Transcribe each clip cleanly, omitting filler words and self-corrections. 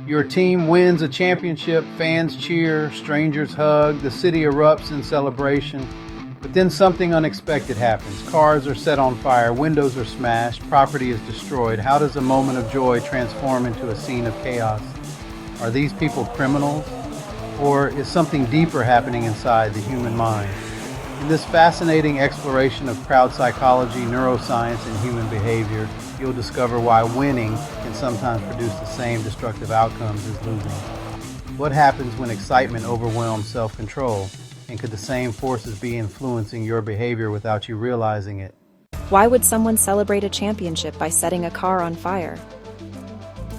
Your team wins a championship, fans cheer, strangers hug, the city erupts in celebration. But then something unexpected happens. Cars are set on fire, windows are smashed, property is destroyed. How does a moment of joy transform into a scene of chaos? Are these people criminals? Or is something deeper happening inside the human mind? In this fascinating exploration of crowd psychology, neuroscience, and human behavior, you'll discover why winning can sometimes produce the same destructive outcomes as losing. What happens when excitement overwhelms self-control? And could the same forces be influencing your behavior without you realizing it? Why would someone celebrate a championship by setting a car on fire?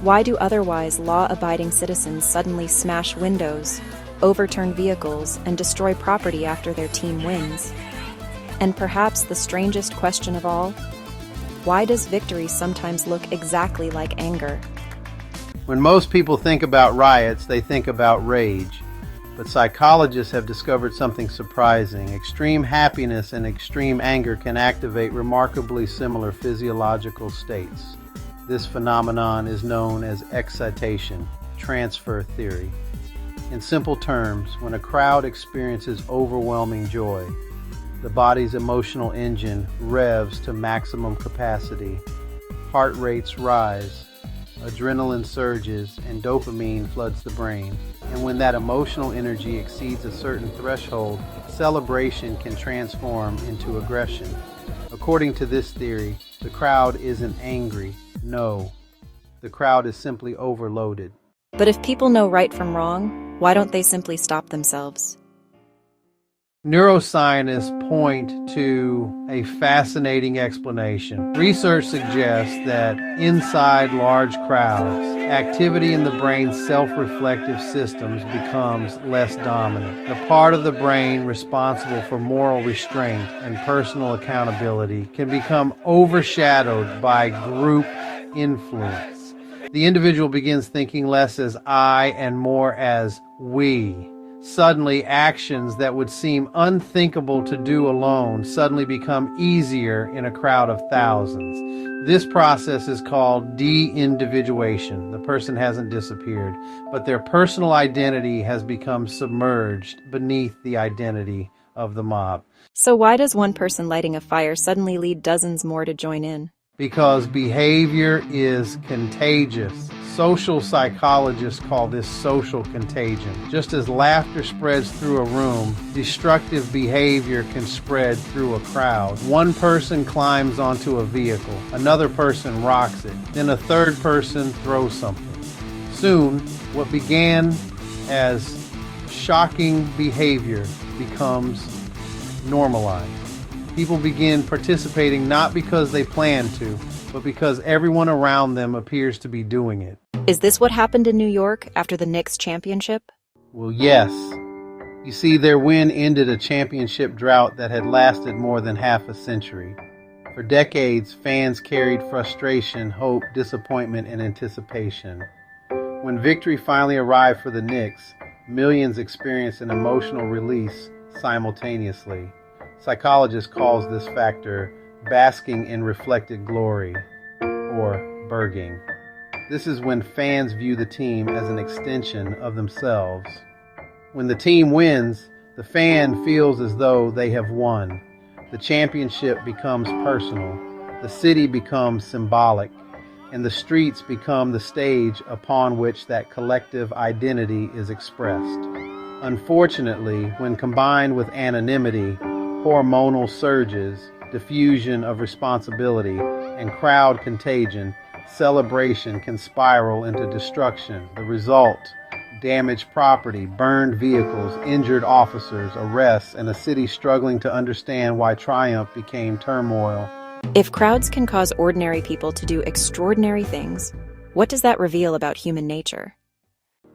Why do otherwise law-abiding citizens suddenly smash windows, overturn vehicles, and destroy property after their team wins? And perhaps the strangest question of all, why does victory sometimes look exactly like anger? When most people think about riots, they think about rage. But psychologists have discovered something surprising. Extreme happiness and extreme anger can activate remarkably similar physiological states. This phenomenon is known as excitation transfer theory. In simple terms, when a crowd experiences overwhelming joy, the body's emotional engine revs to maximum capacity. Heart rates rise, adrenaline surges, and dopamine floods the brain. And when that emotional energy exceeds a certain threshold, celebration can transform into aggression. According to this theory, the crowd isn't angry. No, the crowd is simply overloaded. But if people know right from wrong, why don't they simply stop themselves? Neuroscientists point to a fascinating explanation. Research suggests that inside large crowds, activity in the brain's self-reflective systems becomes less dominant. The part of the brain responsible for moral restraint and personal accountability can become overshadowed by group influence. The individual begins thinking less as I and more as we. Suddenly, actions that would seem unthinkable to do alone suddenly become easier in a crowd of thousands. This process is called de-individuation. The person hasn't disappeared, but their personal identity has become submerged beneath the identity of the mob. So why does one person lighting a fire suddenly lead dozens more to join in? Because behavior is contagious. Social psychologists call this social contagion. Just as laughter spreads through a room, destructive behavior can spread through a crowd. One person climbs onto a vehicle, another person rocks it, then a third person throws something. Soon, what began as shocking behavior becomes normalized. People begin participating not because they plan to, but because everyone around them appears to be doing it. Is this what happened in New York after the Knicks championship? Well, yes. You see, their win ended a championship drought that had lasted more than half a century. For decades, fans carried frustration, hope, disappointment, and anticipation. When victory finally arrived for the Knicks, millions experienced an emotional release simultaneously. Psychologists call this factor basking in reflected glory, or burging. This is when fans view the team as an extension of themselves. When the team wins, the fan feels as though they have won. The championship becomes personal, the city becomes symbolic, and the streets become the stage upon which that collective identity is expressed. Unfortunately, when combined with anonymity, hormonal surges, diffusion of responsibility, and crowd contagion, celebration can spiral into destruction. The result: damaged property, burned vehicles, injured officers, arrests, and a city struggling to understand why triumph became turmoil. If crowds can cause ordinary people to do extraordinary things, what does that reveal about human nature?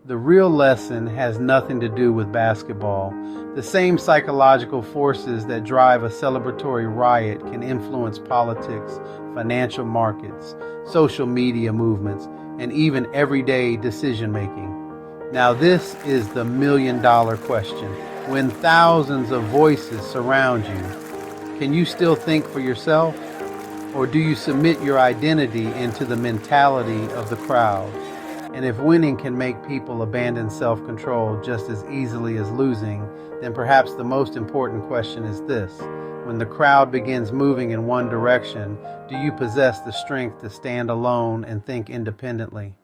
The real lesson has nothing to do with basketball. The same psychological forces that drive a celebratory riot can influence politics, financial markets, social media movements, and even everyday decision-making. Now this is the million-dollar question. When thousands of voices surround you, can you still think for yourself? Or do you submit your identity into the mentality of the crowd? And if winning can make people abandon self-control just as easily as losing, then perhaps the most important question is this: when the crowd begins moving in one direction, do you possess the strength to stand alone and think independently?